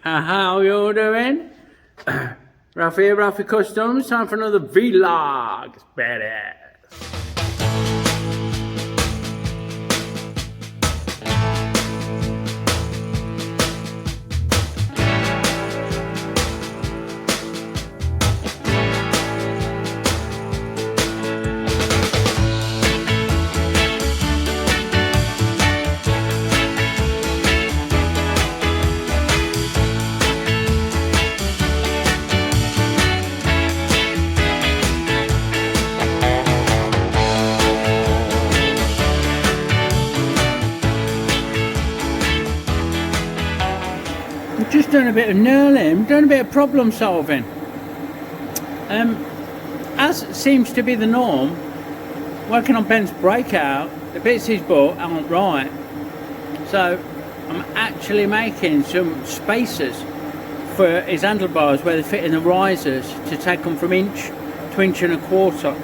How you doing? Ralfy, Ralfy Customs, time for another vlog. It's badass. Just doing a bit of knurling, doing a bit of problem solving. As seems to be the norm, working on Ben's breakout, the bits he's bought aren't right. So I'm actually making some spacers for his handlebars where they fit in the risers to take them from inch to inch and a quarter.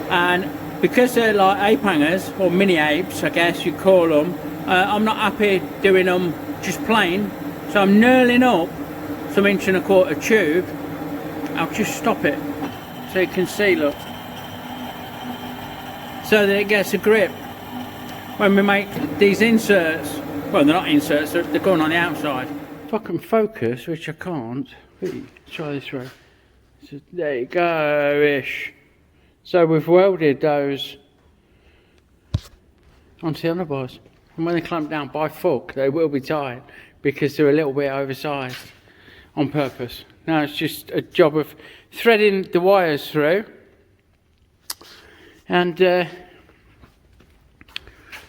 And because they're like ape hangers, or mini apes I guess you call them, I'm not happy doing them just plain. So I'm knurling up some inch and a quarter tube. I'll just stop it so you can see, look. So that it gets a grip when we make these inserts. Well, they're not inserts, they're going on the outside. If I can focus, which I can't, try this way. So there you go-ish. So we've welded those onto the handlebars. And when they clamp down by fuck, they will be tight, because they're a little bit oversized on purpose. Now it's just a job of threading the wires through and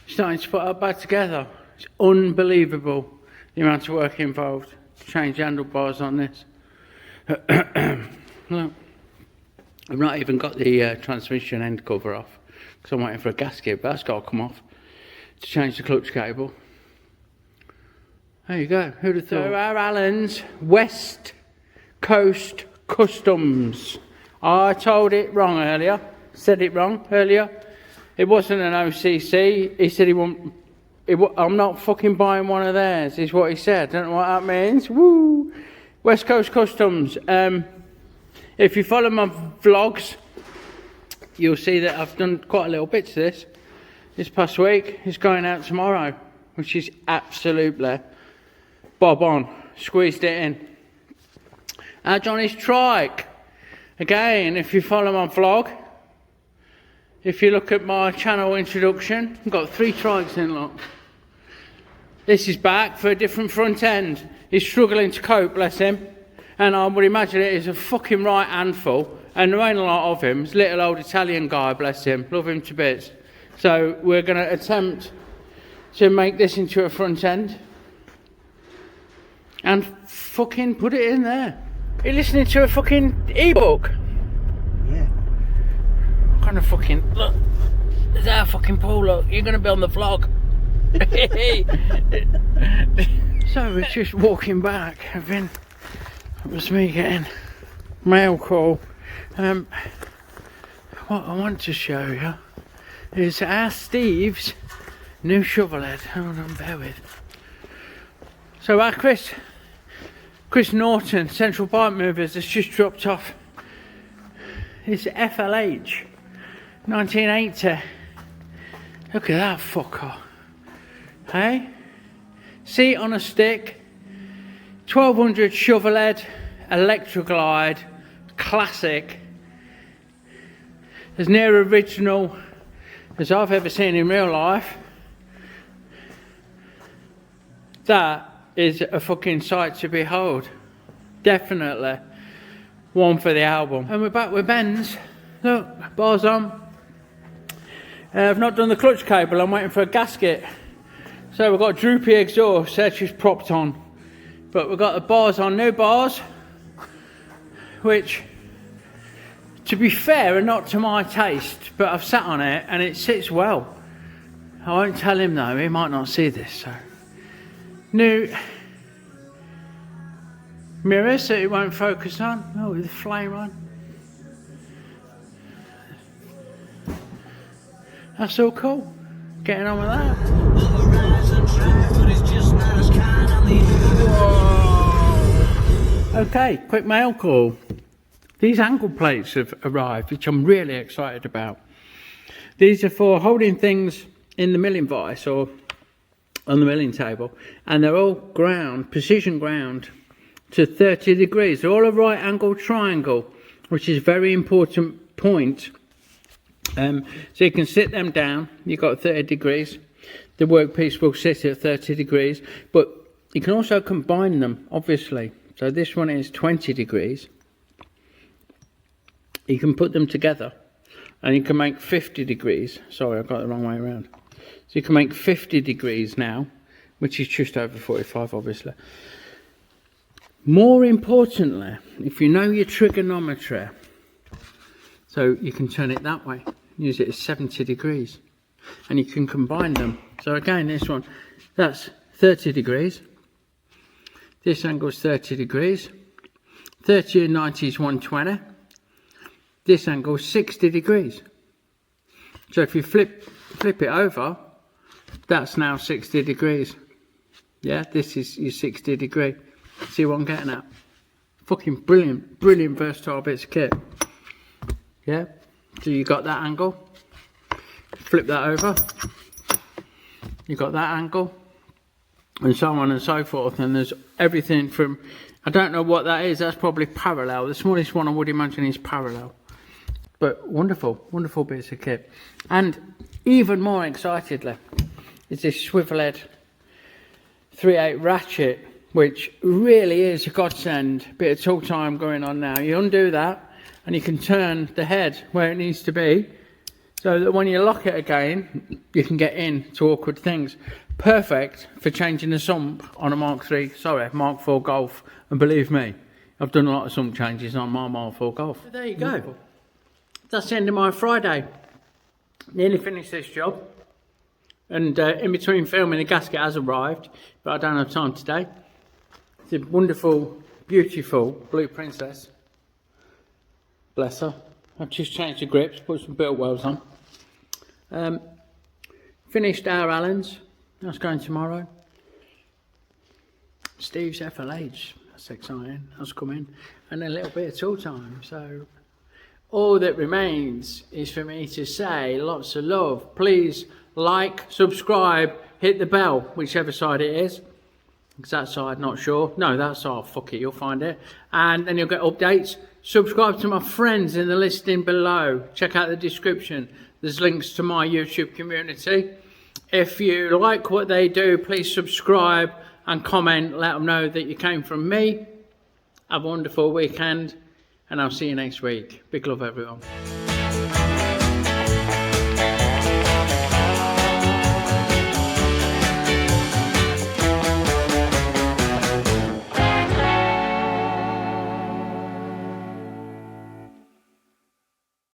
starting to put it back together. It's unbelievable the amount of work involved to change handlebars on this. Look, I've not even got the transmission end cover off because I'm waiting for a gasket, but that's got to come off to change the clutch cable. There you go, who'd have thought? So our Allen's West Coast Customs. I told it wrong earlier, said it wrong earlier. It wasn't an OCC, he said I'm not fucking buying one of theirs, is what he said. Don't know what that means, woo! West Coast Customs. If you follow my vlogs, you'll see that I've done quite a little bit to this past week. It's going out tomorrow, which is absolutely bob on, squeezed it in. Johnny's trike. Again, if you follow my vlog, if you look at my channel introduction, I've got 3 trikes in, look. This is back for a different front end. He's struggling to cope, bless him. And I would imagine it is a fucking right handful. And there ain't a lot of him. This little old Italian guy, bless him. Love him to bits. So we're going to attempt to make this into a front end. And fucking put it in there. Are you listening to a fucking ebook? Yeah. What kind of fucking... Look. There's our fucking pool, look. You're going to be on the vlog. So we're just walking back. It was me getting mail call. What I want to show you is our Steve's new shovel head. Hold on, bear with. So our Chris Norton Central Pipe Movers has just dropped off his FLH 1980. Look at that fucker. Hey? Seat on a stick, 1200 shovel head, electroglide, classic. As near original as I've ever seen in real life. That is a fucking sight to behold. Definitely one for the album. And we're back with Ben's. Look, bars on. I've not done the clutch cable, I'm waiting for a gasket. So we've got droopy exhaust, that's just propped on. But we've got the bars on, new bars, which, to be fair, are not to my taste, but I've sat on it and it sits well. I won't tell him though, he might not see this, so. New mirrors that it won't focus on. Oh, with the flame on. That's all cool. Getting on with that. Whoa. Okay, quick mail call. These angle plates have arrived, which I'm really excited about. These are for holding things in the milling vise or on the milling table, and they're all ground, precision ground to 30 degrees. They're all a right angle triangle, which is a very important point. So you can sit them down, you've got 30 degrees. The workpiece will sit at 30 degrees, but you can also combine them, obviously. So this one is 20 degrees. You can put them together and you can make 50 degrees. Sorry, I got it the wrong way around. So you can make 50 degrees now, which is just over 45, obviously. More importantly, if you know your trigonometry, so you can turn it that way, use it as 70 degrees, and you can combine them. So again, this one, that's 30 degrees. This angle is 30 degrees. 30 and 90 is 120. This angle is 60 degrees. So if you flip it over, that's now 60 degrees. Yeah, this is your 60 degree. See what I'm getting at? Fucking brilliant, brilliant versatile bits of kit. Yeah, so you got that angle. Flip that over. You got that angle. And so on and so forth. And there's everything from, I don't know what that is, that's probably parallel. The smallest one I would imagine is parallel. But wonderful, wonderful bits of kit. And even more excitedly is this swivel head 3/8 ratchet, which really is a godsend. Bit of tool time going on now. You undo that and you can turn the head where it needs to be, so that when you lock it again, you can get into awkward things. Perfect for changing the sump on a Mark IV Golf. And believe me, I've done a lot of sump changes on my Mark IV Golf. So there you go. That's the end of my Friday. Nearly finished this job. And in between filming, the gasket has arrived, but I don't have time today. It's a wonderful, beautiful Blue Princess. Bless her. I've just changed the grips, put some built welds on. Finished our Allens. That's going tomorrow. Steve's FLH. That's exciting. That's coming. And a little bit of tool time. So all that remains is for me to say lots of love. Please like, subscribe, hit the bell, whichever side it is. Is that side? Not sure. No, that side. Fuck it, you'll find it. And then you'll get updates. Subscribe to my friends in the listing below. Check out the description. There's links to my YouTube community. If you like what they do, please subscribe and comment. Let them know that you came from me. Have a wonderful weekend. And I'll see you next week. Big love, everyone.